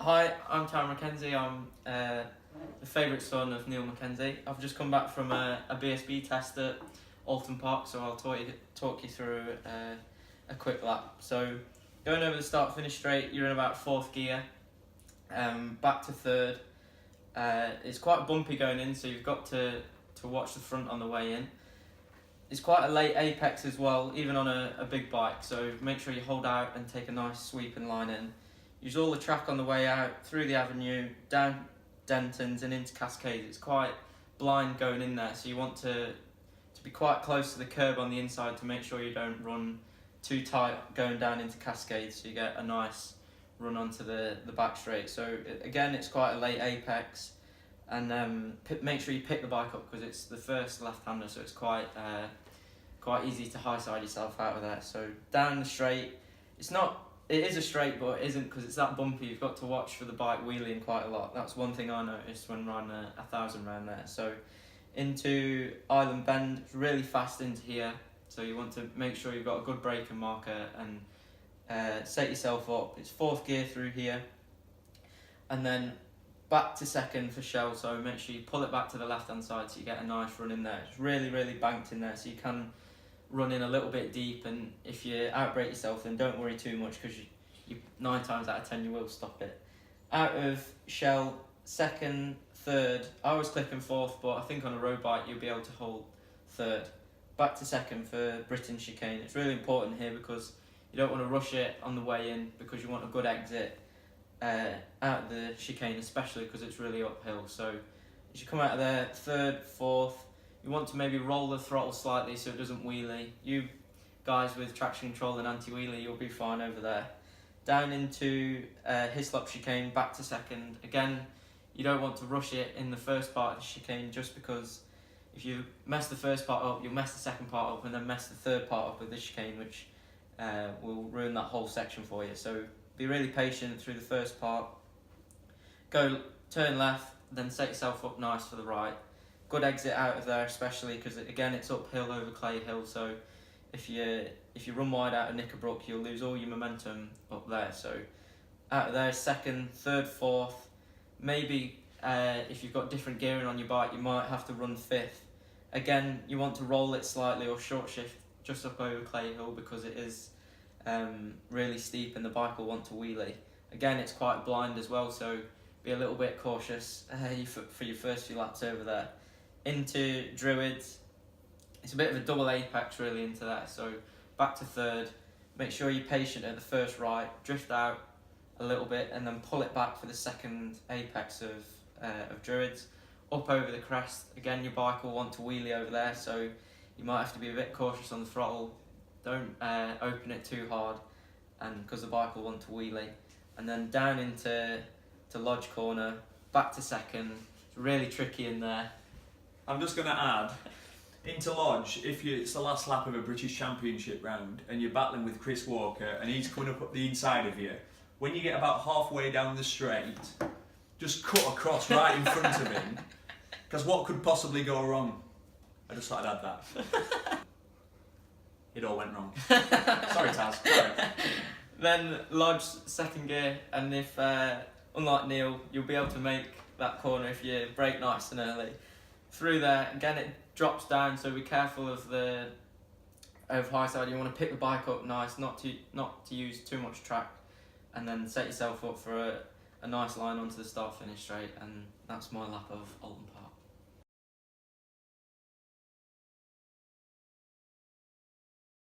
Hi, I'm Tarran Mackenzie. I'm the favourite son of Neil Mackenzie. I've just come back from a BSB test at Oulton Park, so I'll talk you through a quick lap. So, going over the start finish straight, you're in about fourth gear, back to third. It's quite bumpy going in, so you've got to watch the front on the way in. It's quite a late apex as well, even on a big bike, so make sure you hold out and take a nice sweeping line in. Use all the track on the way out, through the avenue, down Dentons and into Cascades. It's quite blind going in there, so you want to be quite close to the curb on the inside to make sure you don't run too tight going down into Cascades, so you get a nice run onto the back straight. So again, it's quite a late apex, and make sure you pick the bike up because it's the first left-hander, so it's quite easy to high side yourself out of there. So down the straight, it is a straight, but it isn't because it's that bumpy. You've got to watch for the bike wheeling quite a lot. That's one thing I noticed when riding 1,000 round there. So into Island Bend, really fast into here. So you want to make sure you've got a good braking marker and set yourself up. It's fourth gear through here, and then back to second for Shell. So make sure you pull it back to the left hand side so you get a nice run in there. It's really banked in there, so you can run in a little bit deep, and if you outbrake yourself then don't worry too much because you 9 times out of 10 you will stop it. Out of Shell, second, third, I was clicking fourth, but I think on a road bike you'll be able to hold third. Back to second for Britain chicane. It's really important here because you don't want to rush it on the way in because you want a good exit out of the chicane, especially because it's really uphill. So as you come out of there, third, fourth, you want to maybe roll the throttle slightly so it doesn't wheelie. You guys with traction control and anti-wheelie, you'll be fine over there. Down into Hislop chicane, back to second. Again, you don't want to rush it in the first part of the chicane just because if you mess the first part up, you'll mess the second part up and then mess the third part up with the chicane, which will ruin that whole section for you. So be really patient through the first part. Turn left, then set yourself up nice for the right. Good exit out of there, especially because again it's uphill over Clay Hill, so if you run wide out of Knickerbrook you'll lose all your momentum up there. So out of there, second, third, fourth, maybe if you've got different gearing on your bike you might have to run fifth. Again, you want to roll it slightly or short shift just up over Clay Hill because it is really steep and the bike will want to wheelie. Again, it's quite blind as well, so be a little bit cautious for your first few laps over there. Into Druids, it's a bit of a double apex really into that, so back to third, make sure you're patient at the first right, drift out a little bit and then pull it back for the second apex of Druids. Up over the crest, again your bike will want to wheelie over there, so you might have to be a bit cautious on the throttle. Don't open it too hard, and because the bike will want to wheelie. And then down into Lodge Corner, back to second, it's really tricky in there. I'm just going to add, into Lodge, it's the last lap of a British Championship round and you're battling with Chris Walker and he's coming up the inside of you, when you get about halfway down the straight, just cut across right in front of him, because what could possibly go wrong? I just thought I'd add that. It all went wrong. Sorry Taz, sorry. Then Lodge second gear, and if unlike Neil, you'll be able to make that corner if you brake nice and early. Through there, again it drops down, so be careful of high side. You want to pick the bike up nice, not to use too much track, and then set yourself up for a nice line onto the start finish straight, and that's my lap of Oulton Park.